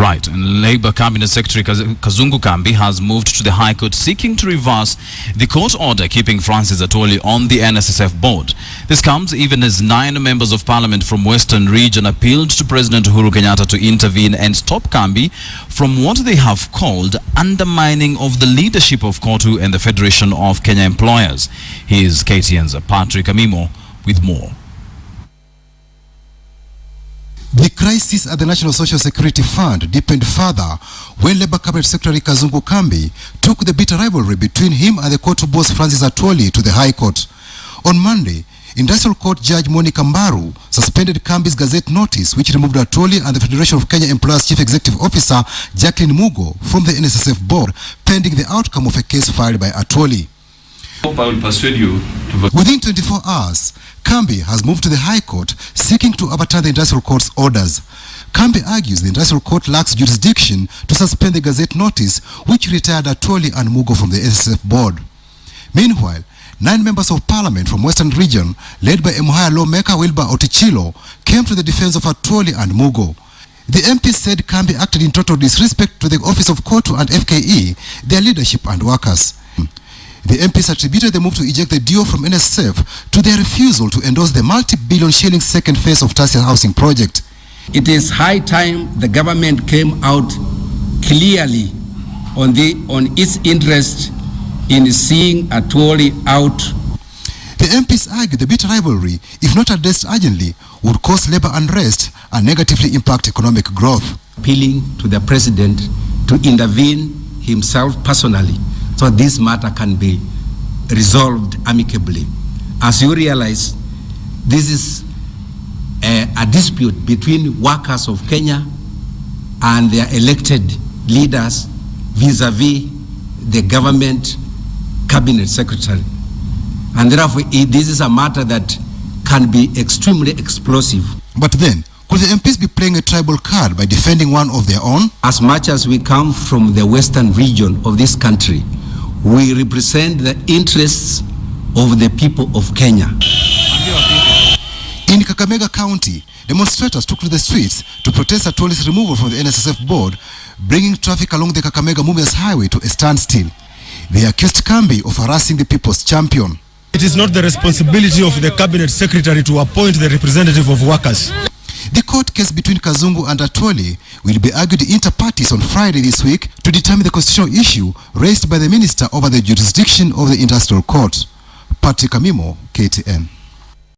Right, and Labour Cabinet Secretary Kazungu Kambi has moved to the High Court seeking to reverse the court order keeping Francis Atwoli on the NSSF board. This comes even as 9 members of parliament from Western Region appealed to President Uhuru Kenyatta to intervene and stop Kambi from what they have called undermining of the leadership of COTU and the Federation of Kenya Employers. Here's KTN's Patrick Amimo with more. The crisis at the National Social Security Fund deepened further when Labour Cabinet Secretary Kazungu Kambi took the bitter rivalry between him and the COTU boss Francis Atwoli to the High Court. On Monday, Industrial Court Judge Monica Mbaru suspended Kambi's Gazette notice which removed Atwoli and the Federation of Kenya Employers Chief Executive Officer Jacqueline Mugo from the NSSF board pending the outcome of a case filed by Atwoli. I will persuade you to vote. Within 24 hours, Kambi has moved to the High Court seeking to overturn the Industrial Court's orders. Kambi argues the Industrial Court lacks jurisdiction to suspend the Gazette notice which retired Atwoli and Mugo from the NSSF board. Meanwhile, 9 members of parliament from Western Region, led by Emuhaya lawmaker Wilbur Otichilo, came to the defense of Atwoli and Mugo. The MP said Kambi acted in total disrespect to the office of COTU and FKE, their leadership and workers. The MPs attributed the move to eject the duo from NSSF to their refusal to endorse the multi-billion shilling second phase of tertiary housing project. It is high time the government came out clearly on its interest in seeing Atwoli out. The MPs argued the bitter rivalry, if not addressed urgently, would cause labor unrest and negatively impact economic growth. Appealing to the president to intervene himself personally so this matter can be resolved amicably. As you realize, this is a dispute between workers of Kenya and their elected leaders vis-a-vis the government cabinet secretary. And therefore, this is a matter that can be extremely explosive. But then, could the MPs be playing a tribal card by defending one of their own? As much as we come from the Western region of this country, we represent the interests of the people of Kenya. In Kakamega County, demonstrators took to the streets to protest Atwoli's removal from the NSSF board, bringing traffic along the Kakamega-Mumias highway to a standstill. They accused Kambi of harassing the people's champion. It is not the responsibility of the cabinet secretary to appoint the representative of workers. The court case between Kazungu and Atwoli will be argued inter partes on Friday this week to determine the constitutional issue raised by the minister over the jurisdiction of the Industrial Court. Patrick Amimo, KTN.